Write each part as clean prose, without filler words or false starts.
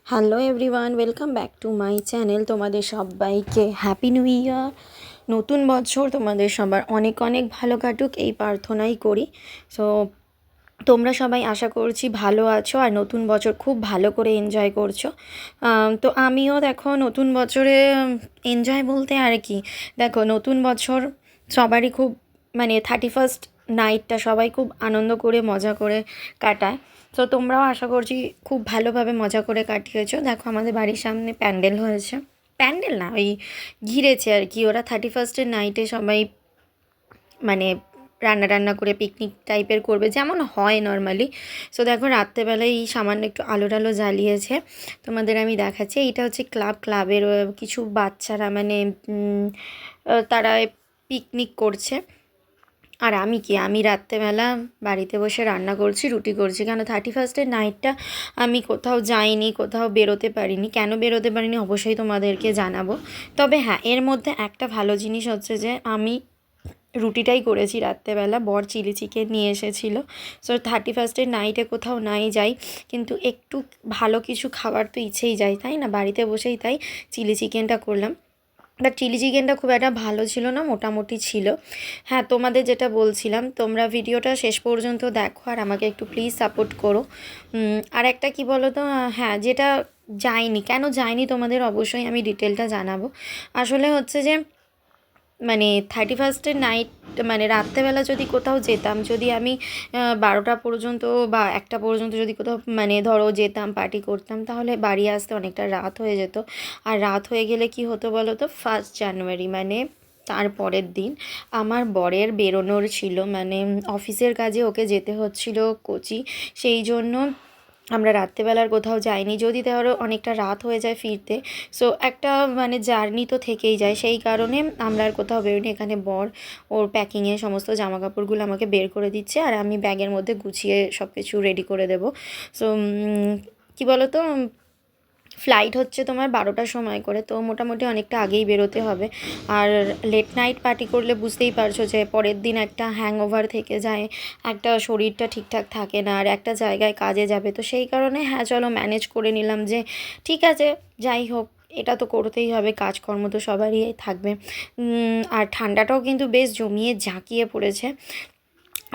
Hello everyone, welcome back to my channel. তোমাদের সবাইকে happy new year. নতুন বছর তোমাদের সবার অনেক অনেক ভালো কাটুক এই প্রার্থনাই করি। সো তোমরা সবাই আশা করছি ভালো আছো আর নতুন বছর খুব ভালো করে এনজয় করছো। তো আমিও দেখো নতুন বছরে এনজয় বলতে আর কি, দেখো নতুন বছর সবারই খুব মানে 31st নাইটটা সবাই খুব আনন্দ করে মজা করে কাটায়। তো তোমরাও আশা করছি খুব ভালোভাবে মজা করে কাটিয়েছো। দেখো আমাদের বাড়ির সামনে প্যান্ডেল হয়েছে, প্যান্ডেল না ওই ঘিরেছে আর কি, ওরা 31st নাইটে সবাই মানে রান্না টান্না করে পিকনিক টাইপের করবে যেমন হয় নর্মালি। সো দেখো রাত্রেবেলায় এই সামান্য একটু আলো টালো জ্বালিয়েছে, তোমাদের আমি দেখাচ্ছি। এইটা হচ্ছে ক্লাবের কিছু বাচ্চারা মানে তারা পিকনিক করছে। আর আমি রাত্রেবেলা বাড়িতে বসে রান্না করছি, রুটি করছি। কেন 31st নাইটটা আমি কোথাও যাইনি, কোথাও বেরোতে পারিনি। কেন বেরোতে পারিনি অবশ্যই তোমাদেরকে জানাবো। তবে হ্যাঁ, এর মধ্যে একটা ভালো জিনিস হচ্ছে যে আমি রুটিটাই করেছি রাত্রেবেলা, বর চিলি চিকেন নিয়ে এসেছিলো। সো 31st নাইটে কোথাও নাই যাই, কিন্তু একটু ভালো কিছু খাবার তো ইচ্ছেই যায়, তাই না? বাড়িতে বসেই তাই চিলি চিকেনটা করলাম। বাট চিলি চিকেনটা খুব একটা ভালো ছিল না, মোটামুটি ছিল। হ্যাঁ, তোমাদের যেটা বলছিলাম, তোমরা ভিডিওটা শেষ পর্যন্ত দেখো আর আমাকে একটু প্লিজ সাপোর্ট করো। আর একটা কি বলো তো, হ্যাঁ যেটা যায়নি, কেন যায়নি তোমাদের অবশ্যই আমি ডিটেলটা জানাবো। আসলে হচ্ছে যে মানে 31st নাইট মানে রাত্রেবেলা যদি কোথাও যেতাম, যদি আমি 12টা পর্যন্ত বা 1টা পর্যন্ত যদি কোথাও মানে ধরো যেতাম পার্টি করতাম, তাহলে বাড়ি আসতে অনেকটা রাত হয়ে যেত। আর রাত হয়ে গেলে কি হতো বলো তো, 1 জানুয়ারি মানে তার পরের দিন আমার বরের বেরোনোর ছিল, মানে অফিসের কাজে ওকে যেতে হচ্ছিল কোচি। সেই জন্য আমরা রাত্রেবেলার কোথাও যাইনি। যদি ধরো অনেকটা রাত হয়ে যায় ফিরতে, সো একটা মানে জার্নি তো থেকেই যায়, সেই কারণে আমরা আর কোথাও বেরোনি। এখানে বর ওর প্যাকিংয়ে সমস্ত জামা কাপড়গুলো আমাকে বের করে দিচ্ছে আর আমি ব্যাগের মধ্যে গুছিয়ে সব কিছু রেডি করে দেবো। সো কী বলো তো, ফ্লাইট হচ্ছে তোমার 12টার সময় করে, তো মোটামুটি অনেকটা আগেই বেরোতে হবে। আর লেট নাইট পার্টি করলে বুঝতেই পারছো যে পরের দিন একটা হ্যাংওভার থেকে যায়, একটা শরীরটা ঠিকঠাক থাকে না, আর একটা জায়গায় কাজে যাবে। তো সেই কারণে হ্যাঁ চলো ম্যানেজ করে নিলাম যে ঠিক আছে, যাই হোক এটা তো করতেই হবে, কাজকর্ম তো সবারই থাকবে। আর ঠান্ডাটাও কিন্তু বেশ জমিয়ে ঝাঁকিয়ে পড়েছে,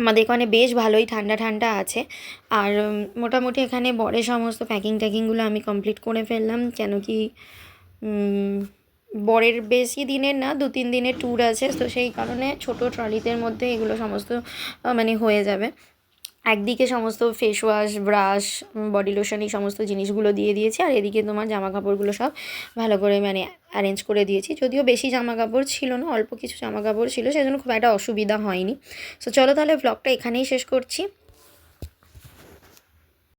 আমাদের এখানে বেশ ভালোই ঠান্ডা ঠান্ডা আছে। আর মোটামুটি এখানে বরের সমস্ত প্যাকিং ট্যাকিংগুলো আমি কমপ্লিট করে ফেললাম, কেন কি বরের বেশি দিনের না, 2-3 দিনের ট্যুর আছে। তো সেই কারণে ছোটো ট্রলিদের মধ্যে এগুলো সমস্ত মানে হয়ে যাবে। একদিকে সমস্ত face wash, brush, body lotion এই সমস্ত জিনিসগুলো দিয়ে দিয়েছি, আর এদিকে তোমার জামা কাপড়গুলো সব ভালো করে মানে অ্যারেঞ্জ করে দিয়েছি। যদিও বেশি জামা কাপড় ছিল না, অল্প কিছু জামা কাপড় ছিল, সেজন্য খুব একটা অসুবিধা হয়নি। সো চলো তাহলে ব্লগটা এখানেই শেষ করছি।